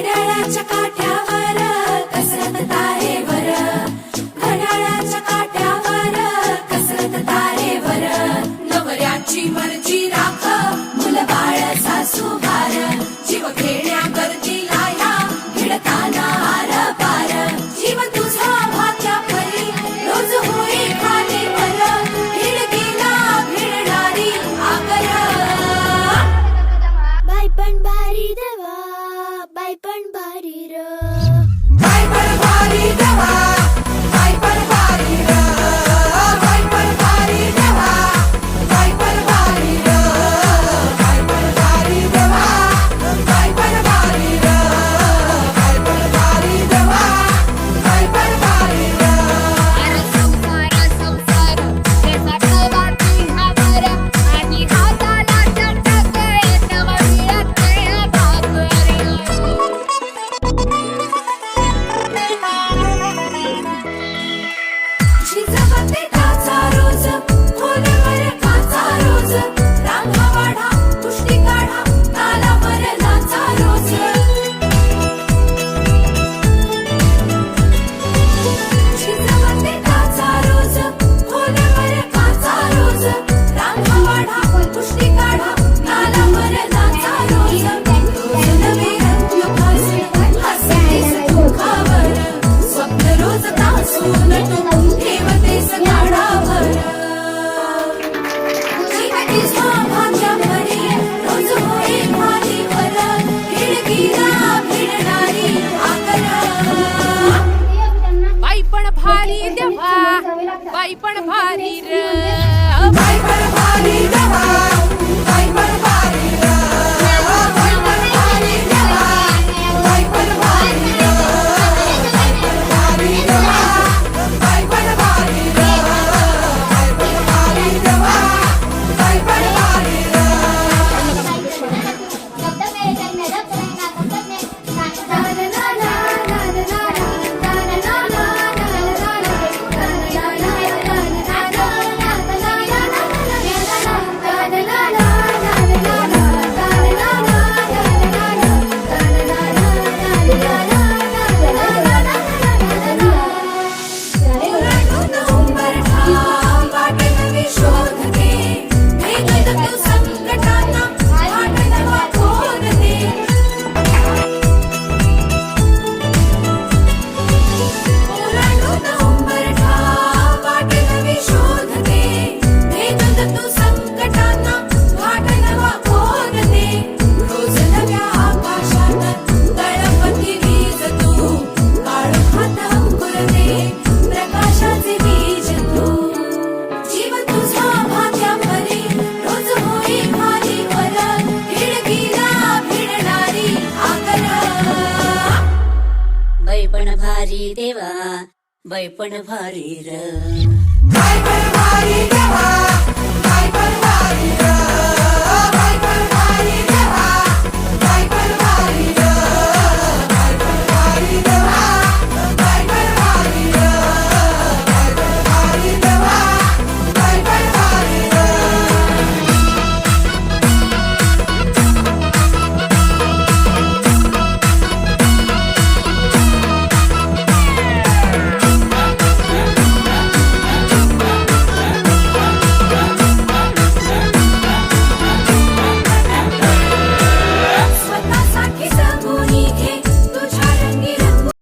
घड्याळाच्या काठ्यावर कसरत तारेवर, घड्याळाच्या काठ्यावर कसरत तारेवर. नवऱ्याची मर्जी राख, मुलबाळ सासू भार, जीव घेण्या गर्दीला या भिडताना आर पार. जीव तुझा भात्या परी रोज होई खाली वर, भिडकीला भिडणारी आगर. बाई पण भारी देवा, बाई पण भारी र, बाई पण भारी देवा, बाई पण भारी र, बाई पण भारी देवा, बाई पण भारी र, बाई पण भारी देवा, बाई पण भारी र, बाई पण भारी देवा, बाई पण भारी र. अरे संसार संसार त्याचा कवाती हावर आणि हाताला चटके नवरियाचे भाकर. झिजवते काचा रोज, खोलवर काचा रोज, रांगा वाढा, कुस्ती काढा, तालावर नाचा रोज. झिजवते काचा रोज, खोलवर काचा रोज, रांगा वाढा, कुस्ती काढा, तालावर नाचा रोज. रोज नवे रंग फासे, हसतेस दुःखावर, स्वप्न रोज तासून तू ठेवतेस गाडावर. जीवतीस भाग्या परी रोज होई खालीवर, भिडकीला भिडणारी आगर. बाई पण भारी देवा, बाई पण भारी र, बाई पण भारी देवा, बाई पण भारी र, बाई पण भारी देवा, बाई पण भारी र, बाई पण भारी देवा, बाई पण भारी र, बाई पण भारी देवा, बाई पण भारी र. ओलांडून उंबरठा, वाट नवी शोधते, भेदत तू संकटांना, वाट नवा खोदते. ओलांडून उंबरठा, वाट नवी शोधते, भेदत तू संकटांना, वाट नवा खोदते. रोज नव्या आकाशात तळपती वीज तू, काळोखात अंकुरते, प्रकाशाचे बीज तू. जीव तुझा भाग्या परी रोज होई खालीवर, भिडकीला भिडणारी आगर. बाई पण भारी देवा, बाई पण भारी र, बाई पण भारी देवा, बाई पण भारी र,